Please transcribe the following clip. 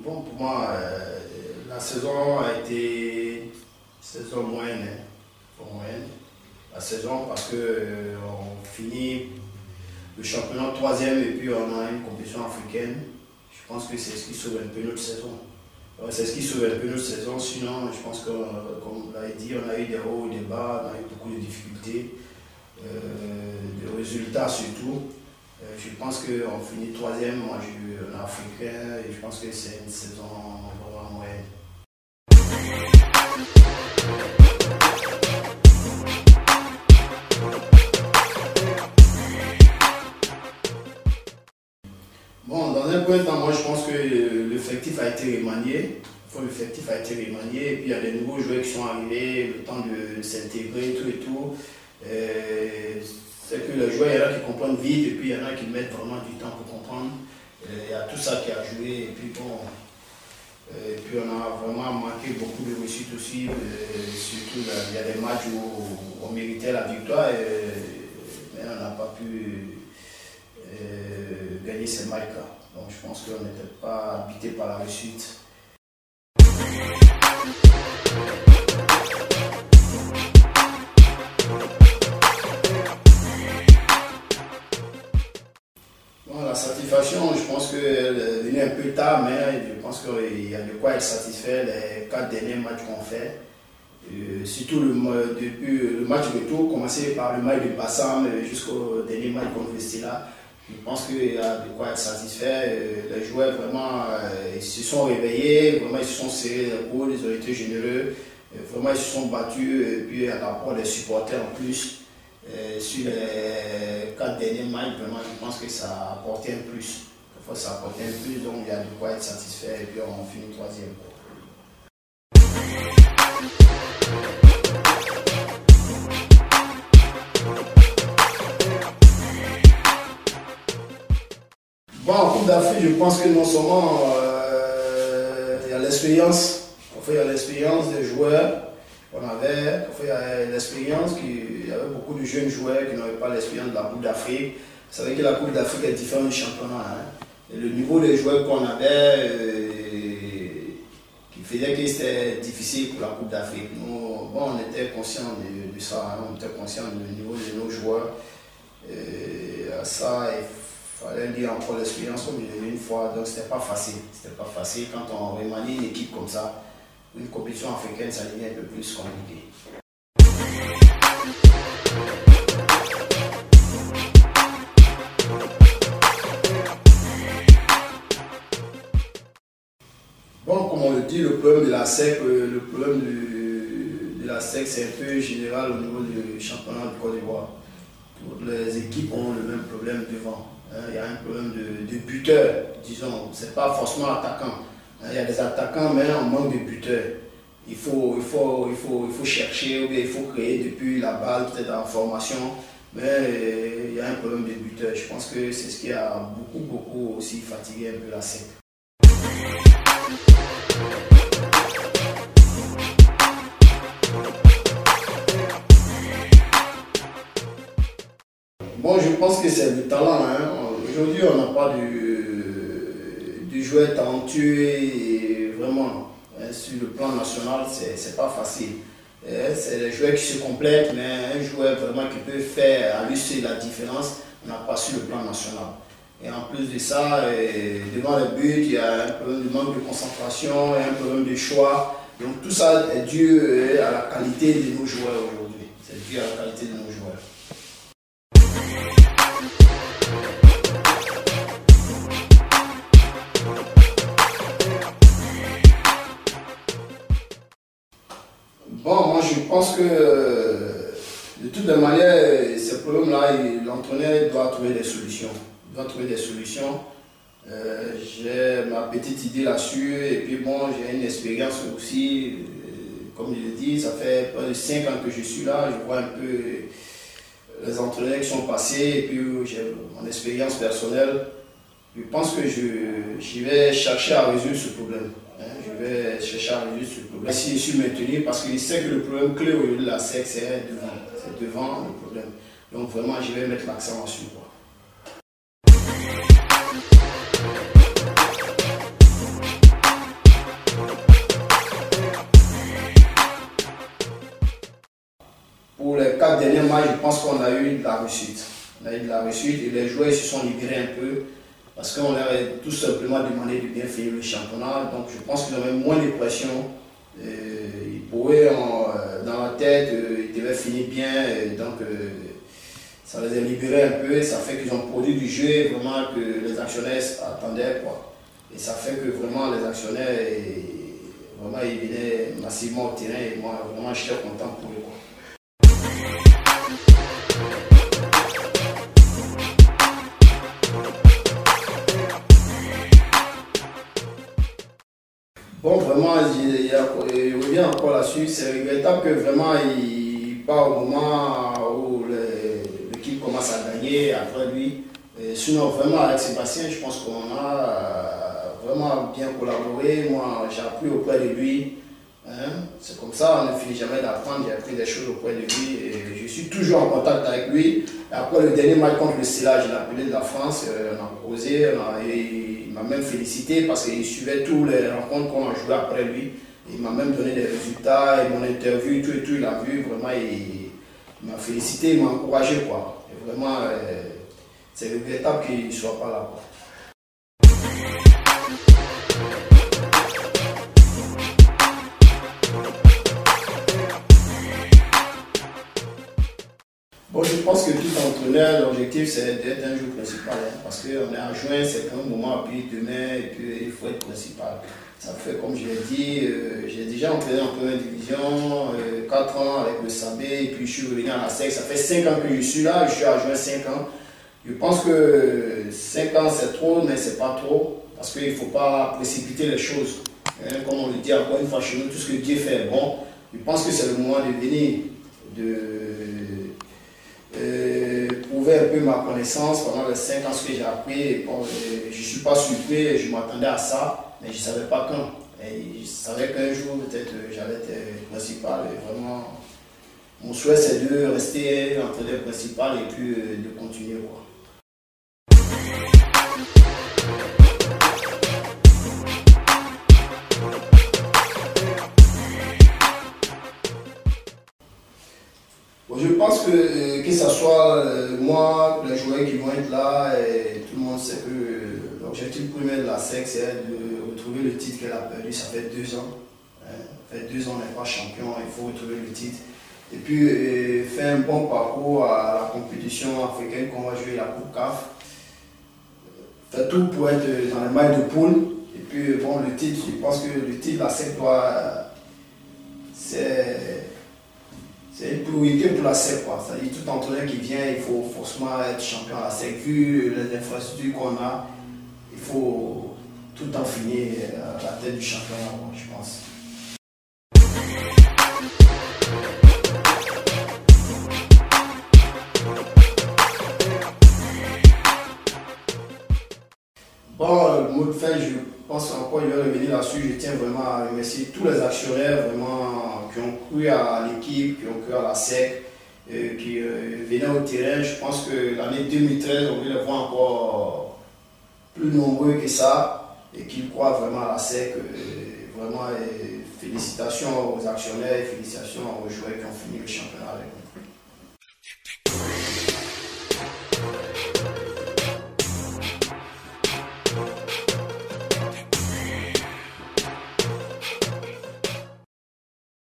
Bon, pour moi, la saison a été saison moyenne, moyenne. La saison parce que on finit le championnat troisième et puis on a une compétition africaine. Je pense que c'est ce qui sauve un peu notre saison. C'est ce qui sauve un peu notre saison. Sinon, je pense que, comme vous l'avez dit, on a eu des hauts et des bas, on a eu beaucoup de difficultés, de résultats surtout. Je pense qu'on finit troisième en africain et je pense que c'est une saison vraiment moyenne. Bon, dans un premier temps, moi je pense que l'effectif a été remanié. L'effectif a été remanié et puis il y a des nouveaux joueurs qui sont arrivés, le temps de s'intégrer, tout et tout. C'est que les joueurs, il y en a qui comprennent vite et puis il y en a qui mettent vraiment du temps pour comprendre. Il y a tout ça qui a joué et puis bon, et puis on a vraiment manqué beaucoup de réussite aussi. Surtout il y a des matchs où on méritait la victoire mais on n'a pas pu gagner ces matchs-là. Donc je pense qu'on n'était pas habité par la réussite. Bon, la satisfaction, je pense qu'elle est venue un peu tard, mais je pense qu'il y a de quoi être satisfait les 4 derniers matchs qu'on fait. Surtout depuis le match retour, commencé par le match de Bassam jusqu'au dernier match contre Vestila. Je pense qu'il y a de quoi être satisfait. Les joueurs vraiment ils se sont réveillés, vraiment ils se sont serrés les coudes, ils ont été généreux, vraiment ils se sont battus et puis à rapport des supporters en plus. Sur les 4 derniers matchs, vraiment je pense que ça a apporté un plus. Ça a apporté un plus, donc il y a de quoi être satisfait et puis on finit troisième. Bon, en Coupe d'Afrique, je pense que non seulement il y a l'expérience, il y a l'expérience des joueurs qu'on avait, il y a l'expérience, il y avait beaucoup de jeunes joueurs qui n'avaient pas l'expérience de la Coupe d'Afrique. Vous savez que la Coupe d'Afrique est différente du championnat. Hein. Et le niveau des joueurs qu'on avait, qui faisait que c'était difficile pour la Coupe d'Afrique. Nous, bon, on était conscients de ça, hein. On était conscients du niveau de nos joueurs. Et à ça, il fallait dire encore l'expérience comme je l'ai dit une fois, donc c'était pas facile. C'était pas facile quand on remanie une équipe comme ça. Une compétition africaine, ça devient un peu plus compliqué. Bon, comme on le dit, le problème de la SEC, c'est un peu général au niveau du championnat du Côte d'Ivoire. Toutes les équipes ont le même problème devant. Il y a un problème de buteur, disons, c'est pas forcément attaquant. Il y a des attaquants, mais on manque de buteurs. Il faut chercher, ou bien il faut créer depuis la balle, peut-être en formation, mais il y a un problème de buteurs. Je pense que c'est ce qui a beaucoup aussi fatigué un peu la SEC. Bon, je pense que c'est du talent. Hein. Aujourd'hui, on n'a pas de joueurs talentueux et vraiment, hein, sur le plan national, c'est pas facile. C'est des joueurs qui se complètent, mais un joueur vraiment qui peut faire à lui seul la différence, on n'a pas sur le plan national. Et en plus de ça, devant le but, il y a un problème de manque de concentration, et un problème de choix. Donc tout ça est dû à la qualité de nos joueurs aujourd'hui. C'est dû à la qualité de nos joueurs. Bon, moi je pense que de toutes les manières, ces problèmes-là, l'entraîneur doit trouver des solutions. Il doit trouver des solutions. J'ai ma petite idée là-dessus et puis bon, j'ai une expérience aussi. Comme je l'ai dit, ça fait près de 5 ans que je suis là. Je vois un peu les entraîneurs qui sont passés et puis j'ai mon expérience personnelle, je pense que je vais chercher à résoudre ce problème. Je vais chercher à résoudre ce problème. Si je suis maintenu, parce qu'il sait que le problème clé au lieu de la SEC, c'est devant. C'est devant le problème. Donc vraiment, je vais mettre l'accent dessus. Pour les 4 derniers matchs, je pense qu'on a eu de la réussite. On a eu de la réussite et les joueurs se sont libérés un peu parce qu'on leur a tout simplement demandé de bien finir le championnat. Donc je pense qu'ils avaient moins de pression. Ils pourraient, dans la tête, ils devaient finir bien. Donc ça les a libérés un peu. Ça fait qu'ils ont produit du jeu vraiment que les actionnaires attendaient, quoi. Et ça fait que vraiment les actionnaires, vraiment, ils venaient massivement au terrain. Et moi, vraiment, j'étais content pour eux, quoi. Bon, vraiment, je reviens encore là-dessus. C'est regrettable que vraiment il part au moment où l'équipe commence à gagner après lui. Sinon, vraiment, avec Sébastien, je pense qu'on a vraiment bien collaboré. Moi, j'ai appris auprès de lui. C'est comme ça, on ne finit jamais d'apprendre. J'ai appris des choses auprès de lui et je suis toujours en contact avec lui. Et après le dernier match contre le Stella, je l'ai appelé de la France, on a causé, il m'a même félicité parce qu'il suivait tous les rencontres qu'on a jouées après lui. Il m'a même donné des résultats, et mon interview, tout et tout, il a vu, vraiment, il m'a félicité, il m'a encouragé, quoi. Et vraiment, c'est regrettable qu'il ne soit pas là, quoi. Bon, je pense que tout entraîneur, l'objectif c'est d'être un joueur principal, parce qu'on est en juin, c'est un moment, puis demain, et puis il faut être principal. Ça fait, comme je l'ai dit, j'ai déjà entraîné en première division, 4 ans avec le Sabé, et puis je suis revenu à la SEC. Ça fait 5 ans que je suis là, je suis à juin 5 ans. Je pense que 5 ans c'est trop, mais c'est pas trop, parce qu'il ne faut pas précipiter les choses. Comme on le dit encore une fois chez nous, tout ce que Dieu fait est bon. Je pense que c'est le moment de venir, prouver un peu ma connaissance pendant les 5 ans, ce que j'ai appris. Bon, je ne suis pas surpris, je m'attendais à ça, mais je ne savais pas quand. Et je savais qu'un jour, peut-être, j'allais être principal. Et vraiment, mon souhait, c'est de rester entraîneur principal et puis de continuer, quoi. Je pense que ce soit moi, les joueurs qui vont être là, et tout le monde sait que l'objectif premier de la SEC, c'est de retrouver le titre qu'elle a perdu. Ça fait 2 ans. Ça fait 2 ans qu'on n'est pas champion, il faut retrouver le titre. Et puis faire un bon parcours à la compétition africaine qu'on va jouer, la Coupe CAF. Faire tout pour être dans les mailles de poule. Et puis bon, le titre, je pense que le titre, la SEC doit... C'est une priorité pour la SEC, quoi. C'est-à-dire tout entraîneur qui vient, il faut forcément être champion à la SEC. Vu les infrastructures qu'on a, il faut tout en finir à la tête du championnat, je pense. Bon, le mot de fin, je pense encore, il va revenir là-dessus. Je tiens vraiment à remercier tous les actionnaires vraiment qui ont cru à l'équipe, qui ont cru à la SEC, qui venaient au terrain. Je pense que l'année 2013, on va les voir encore plus nombreux que ça et qui croient vraiment à la SEC. Vraiment, félicitations aux actionnaires et félicitations aux joueurs qui ont fini le championnat avec nous.